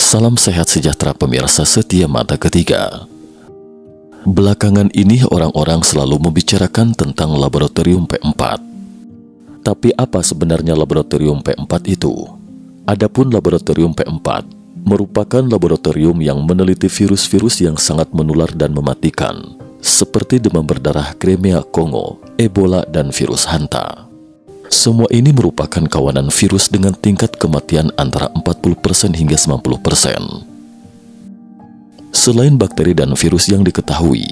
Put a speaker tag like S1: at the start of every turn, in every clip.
S1: Salam sehat sejahtera pemirsa setia Mata Ketiga. Belakangan ini orang-orang selalu membicarakan tentang laboratorium P4. Tapi apa sebenarnya laboratorium P4 itu? Adapun laboratorium P4 merupakan laboratorium yang meneliti virus-virus yang sangat menular dan mematikan, seperti demam berdarah Crimea Kongo, Ebola, dan virus hanta. Semua ini merupakan kawanan virus dengan tingkat kematian antara 40% hingga 90%. Selain bakteri dan virus yang diketahui,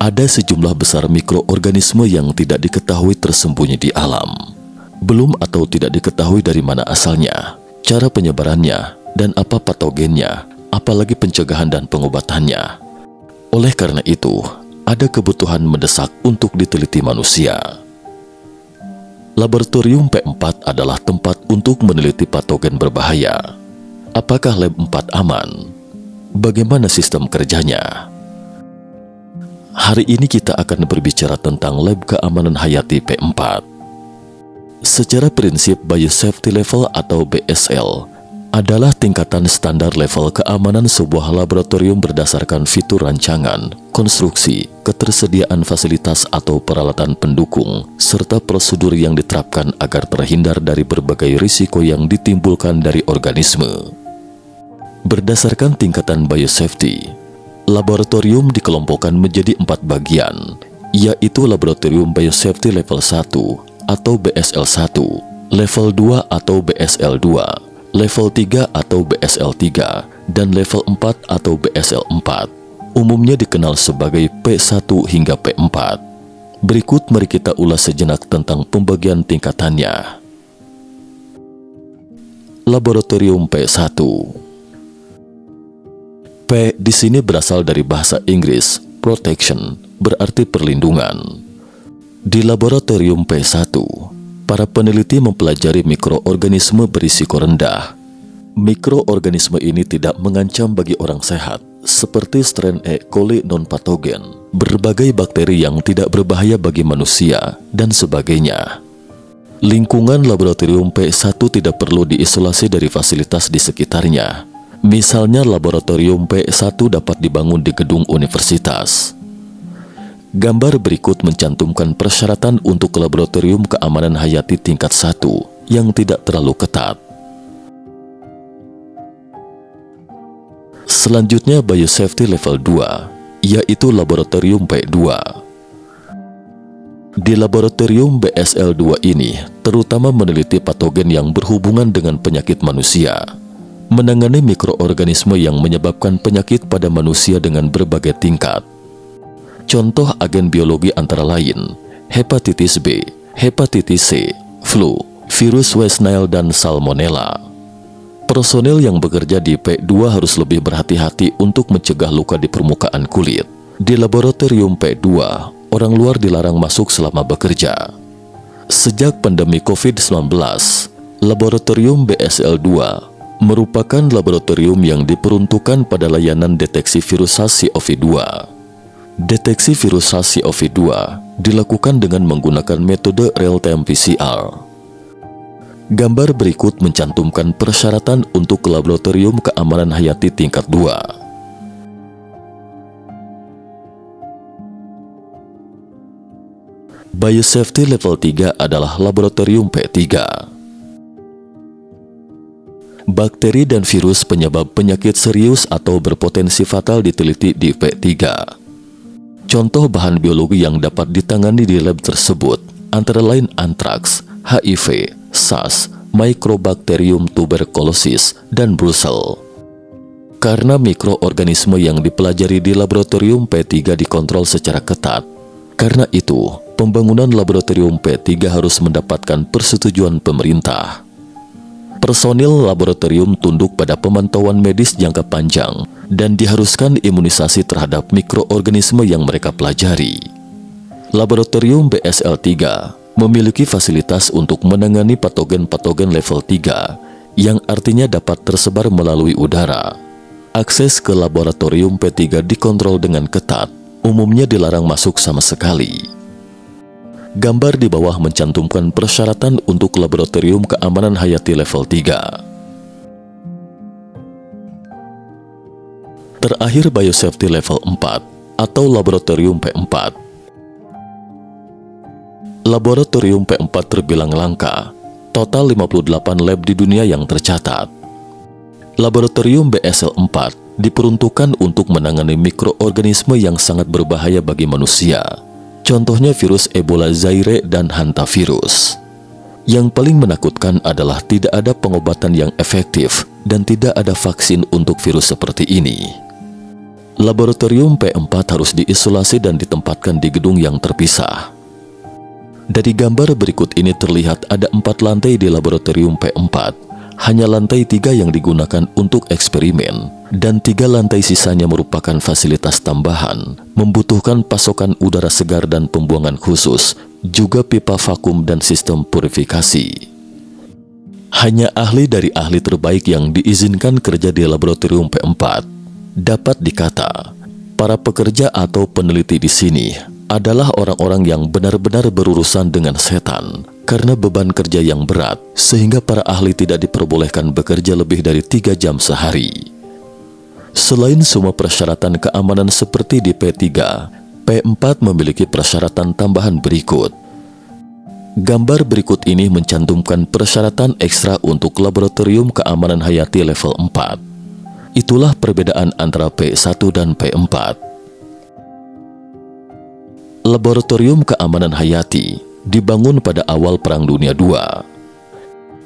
S1: ada sejumlah besar mikroorganisme yang tidak diketahui tersembunyi di alam. Belum atau tidak diketahui dari mana asalnya, cara penyebarannya, dan apa patogennya, apalagi pencegahan dan pengobatannya. Oleh karena itu, ada kebutuhan mendesak untuk diteliti manusia. Laboratorium P4 adalah tempat untuk meneliti patogen berbahaya. Apakah lab 4 aman? Bagaimana sistem kerjanya? Hari ini kita akan berbicara tentang lab keamanan hayati P4. Secara prinsip, Biosafety Level atau BSL adalah tingkatan standar level keamanan sebuah laboratorium berdasarkan fitur rancangan, konstruksi, ketersediaan fasilitas atau peralatan pendukung, serta prosedur yang diterapkan agar terhindar dari berbagai risiko yang ditimbulkan dari organisme. Berdasarkan tingkatan biosafety, laboratorium dikelompokkan menjadi 4 bagian, yaitu Laboratorium Biosafety Level 1 atau BSL1, Level 2 atau BSL2, Level 3 atau BSL3, dan Level 4 atau BSL4. Umumnya dikenal sebagai P1 hingga P4. Berikut mari kita ulas sejenak tentang pembagian tingkatannya. Laboratorium P1. P di sini berasal dari bahasa Inggris protection, berarti perlindungan. Di laboratorium P1, para peneliti mempelajari mikroorganisme berisiko rendah. Mikroorganisme ini tidak mengancam bagi orang sehat, seperti strain E. coli non-patogen, berbagai bakteri yang tidak berbahaya bagi manusia, dan sebagainya. Lingkungan laboratorium P1 tidak perlu diisolasi dari fasilitas di sekitarnya. Misalnya laboratorium P1 dapat dibangun di gedung universitas. Gambar berikut mencantumkan persyaratan untuk laboratorium keamanan hayati tingkat 1 yang tidak terlalu ketat. Selanjutnya Biosafety Level 2, yaitu laboratorium P2. Di laboratorium BSL2 ini terutama meneliti patogen yang berhubungan dengan penyakit manusia, menangani mikroorganisme yang menyebabkan penyakit pada manusia dengan berbagai tingkat. Contoh agen biologi antara lain hepatitis B, hepatitis C, flu, virus West Nile, dan salmonella. Personel yang bekerja di P2 harus lebih berhati-hati untuk mencegah luka di permukaan kulit. Di laboratorium P2, orang luar dilarang masuk selama bekerja. Sejak pandemi COVID-19, laboratorium BSL2 merupakan laboratorium yang diperuntukkan pada layanan deteksi virus SARS-CoV-2. Deteksi virus SARS-CoV-2 dilakukan dengan menggunakan metode real-time PCR. Gambar berikut mencantumkan persyaratan untuk laboratorium keamanan hayati tingkat 2. Biosafety Level 3 adalah laboratorium P3. Bakteri dan virus penyebab penyakit serius atau berpotensi fatal diteliti di P3. Contoh bahan biologi yang dapat ditangani di lab tersebut antara lain antraks, HIV, SARS, Mycobacterium tuberculosis, dan Brucell. Karena mikroorganisme yang dipelajari di laboratorium P3 dikontrol secara ketat, karena itu pembangunan laboratorium P3 harus mendapatkan persetujuan pemerintah. Personil laboratorium tunduk pada pemantauan medis jangka panjang dan diharuskan imunisasi terhadap mikroorganisme yang mereka pelajari. Laboratorium BSL3 memiliki fasilitas untuk menangani patogen-patogen level 3 yang artinya dapat tersebar melalui udara. Akses ke laboratorium P3 dikontrol dengan ketat, umumnya dilarang masuk sama sekali. Gambar di bawah mencantumkan persyaratan untuk laboratorium keamanan hayati level 3. Terakhir biosafety level 4 atau laboratorium P4. Laboratorium P4 terbilang langka. Total 58 lab di dunia yang tercatat. Laboratorium BSL-4 diperuntukkan untuk menangani mikroorganisme yang sangat berbahaya bagi manusia. Contohnya virus Ebola Zaire dan hantavirus. Yang paling menakutkan adalah tidak ada pengobatan yang efektif dan tidak ada vaksin untuk virus seperti ini. Laboratorium P4 harus diisolasi dan ditempatkan di gedung yang terpisah. Dari gambar berikut ini terlihat ada 4 lantai di laboratorium P4. Hanya lantai 3 yang digunakan untuk eksperimen, dan 3 lantai sisanya merupakan fasilitas tambahan, membutuhkan pasokan udara segar dan pembuangan khusus, juga pipa vakum dan sistem purifikasi. Hanya ahli dari ahli terbaik yang diizinkan kerja di laboratorium P4. Dapat dikata, para pekerja atau peneliti di sini adalah orang-orang yang benar-benar berurusan dengan setan karena beban kerja yang berat, sehingga para ahli tidak diperbolehkan bekerja lebih dari 3 jam sehari. Selain semua persyaratan keamanan seperti di P3, P4 memiliki persyaratan tambahan berikut. Gambar berikut ini mencantumkan persyaratan ekstra untuk laboratorium keamanan hayati level 4. Itulah perbedaan antara P1 dan P4. Laboratorium keamanan hayati dibangun pada awal Perang Dunia II.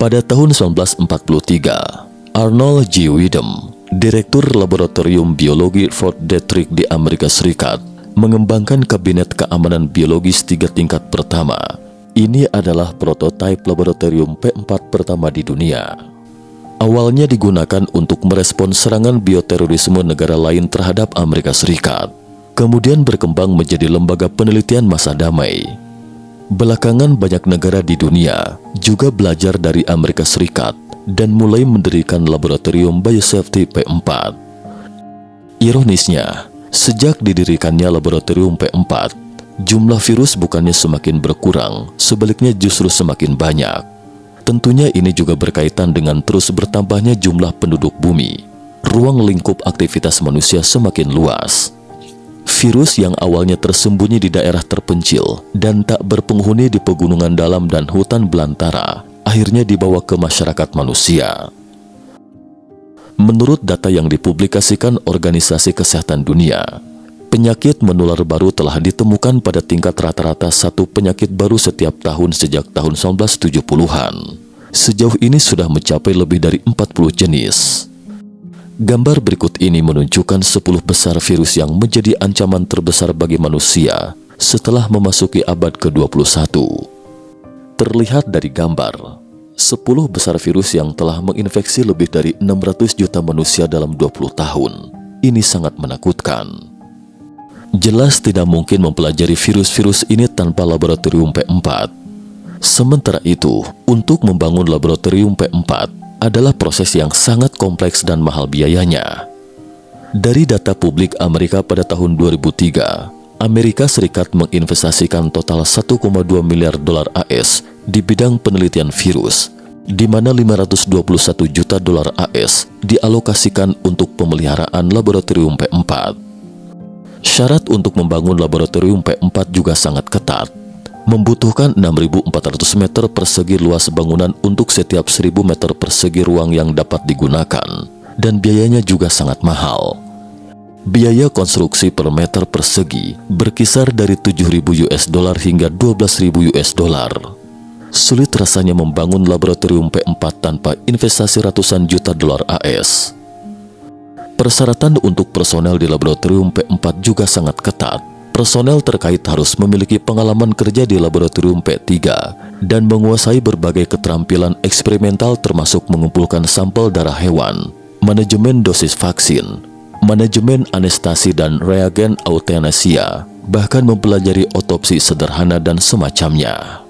S1: Pada tahun 1943, Arnold G. Widom, Direktur Laboratorium Biologi Fort Detrick di Amerika Serikat, mengembangkan kabinet keamanan biologis 3 tingkat pertama. Ini adalah prototipe laboratorium P4 pertama di dunia. Awalnya digunakan untuk merespons serangan bioterorisme negara lain terhadap Amerika Serikat. Kemudian berkembang menjadi lembaga penelitian masa damai. Belakangan banyak negara di dunia juga belajar dari Amerika Serikat dan mulai mendirikan laboratorium biosafety P4. Ironisnya, sejak didirikannya laboratorium P4, jumlah virus bukannya semakin berkurang, sebaliknya justru semakin banyak. Tentunya ini juga berkaitan dengan terus bertambahnya jumlah penduduk bumi. Ruang lingkup aktivitas manusia semakin luas. Virus yang awalnya tersembunyi di daerah terpencil dan tak berpenghuni di pegunungan dalam dan hutan belantara, akhirnya dibawa ke masyarakat manusia. Menurut data yang dipublikasikan Organisasi Kesehatan Dunia, penyakit menular baru telah ditemukan pada tingkat rata-rata 1 penyakit baru setiap tahun sejak tahun 1970-an. Sejauh ini sudah mencapai lebih dari 40 jenis. Gambar berikut ini menunjukkan 10 besar virus yang menjadi ancaman terbesar bagi manusia setelah memasuki abad ke-21. Terlihat dari gambar, 10 besar virus yang telah menginfeksi lebih dari 600 juta manusia dalam 20 tahun. Ini sangat menakutkan. Jelas tidak mungkin mempelajari virus-virus ini tanpa laboratorium P4. Sementara itu, untuk membangun laboratorium P4 adalah proses yang sangat kompleks dan mahal biayanya. Dari data publik Amerika pada tahun 2003, Amerika Serikat menginvestasikan total 1,2 miliar dolar AS di bidang penelitian virus, di mana 521 juta dolar AS dialokasikan untuk pemeliharaan laboratorium P4. Syarat untuk membangun laboratorium P4 juga sangat ketat. Membutuhkan 6.400 meter persegi luas bangunan untuk setiap 1.000 meter persegi ruang yang dapat digunakan, dan biayanya juga sangat mahal. Biaya konstruksi per meter persegi berkisar dari 7.000 US dollar hingga 12.000 US dollar. Sulit rasanya membangun laboratorium P4 tanpa investasi ratusan juta dolar AS. Persyaratan untuk personel di laboratorium P4 juga sangat ketat. Personel terkait harus memiliki pengalaman kerja di laboratorium P3 dan menguasai berbagai keterampilan eksperimental termasuk mengumpulkan sampel darah hewan, manajemen dosis vaksin, manajemen anestesi dan reagen euthanasia, bahkan mempelajari otopsi sederhana dan semacamnya.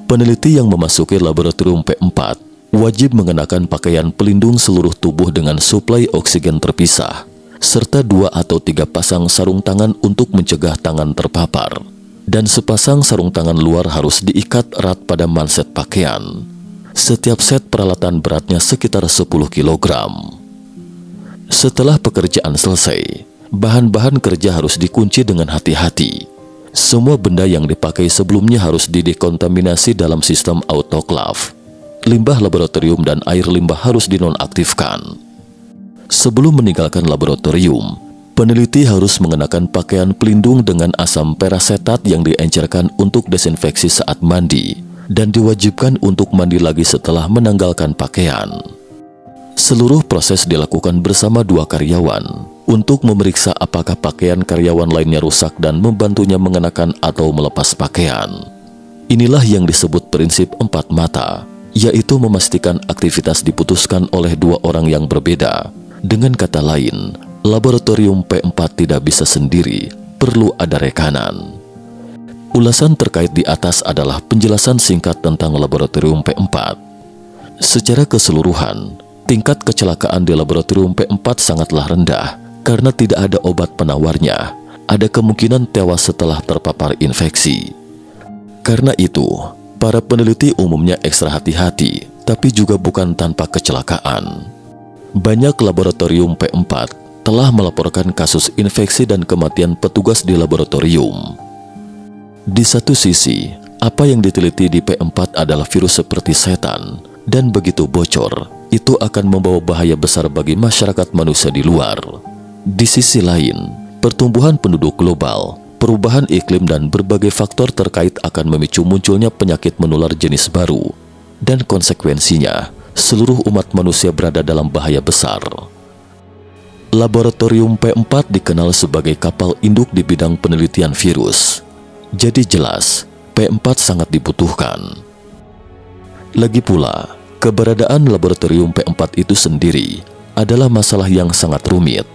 S1: Peneliti yang memasuki laboratorium P4 wajib mengenakan pakaian pelindung seluruh tubuh dengan suplai oksigen terpisah, serta 2 atau 3 pasang sarung tangan untuk mencegah tangan terpapar, dan sepasang sarung tangan luar harus diikat erat pada manset pakaian. Setiap set peralatan beratnya sekitar 10 kg. Setelah pekerjaan selesai, bahan-bahan kerja harus dikunci dengan hati-hati. Semua benda yang dipakai sebelumnya harus didekontaminasi dalam sistem autoclave. Limbah laboratorium dan air limbah harus dinonaktifkan. Sebelum meninggalkan laboratorium, peneliti harus mengenakan pakaian pelindung dengan asam perasetat yang diencerkan untuk desinfeksi saat mandi, dan diwajibkan untuk mandi lagi setelah menanggalkan pakaian. Seluruh proses dilakukan bersama 2 karyawan untuk memeriksa apakah pakaian karyawan lainnya rusak dan membantunya mengenakan atau melepas pakaian. Inilah yang disebut prinsip 4 mata, yaitu memastikan aktivitas diputuskan oleh 2 orang yang berbeda. Dengan kata lain, laboratorium P4 tidak bisa sendiri, perlu ada rekanan. Ulasan terkait di atas adalah penjelasan singkat tentang laboratorium P4. Secara keseluruhan, tingkat kecelakaan di laboratorium P4 sangatlah rendah karena tidak ada obat penawarnya. Ada kemungkinan tewas setelah terpapar infeksi. Karena itu, para peneliti umumnya ekstra hati-hati, tapi juga bukan tanpa kecelakaan. Banyak laboratorium P4 telah melaporkan kasus infeksi dan kematian petugas di laboratorium. Di satu sisi, apa yang diteliti di P4 adalah virus seperti setan, dan begitu bocor, itu akan membawa bahaya besar bagi masyarakat manusia di luar. Di sisi lain, pertumbuhan penduduk global, perubahan iklim dan berbagai faktor terkait akan memicu munculnya penyakit menular jenis baru, dan konsekuensinya, seluruh umat manusia berada dalam bahaya besar. Laboratorium P4 dikenal sebagai kapal induk di bidang penelitian virus. Jadi jelas, P4 sangat dibutuhkan. Lagi pula, keberadaan laboratorium P4 itu sendiri adalah masalah yang sangat rumit.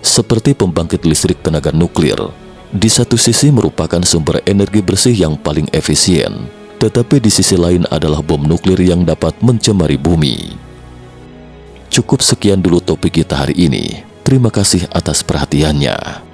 S1: Seperti pembangkit listrik tenaga nuklir, di satu sisi merupakan sumber energi bersih yang paling efisien, tetapi di sisi lain adalah bom nuklir yang dapat mencemari bumi. Cukup sekian dulu topik kita hari ini. Terima kasih atas perhatiannya.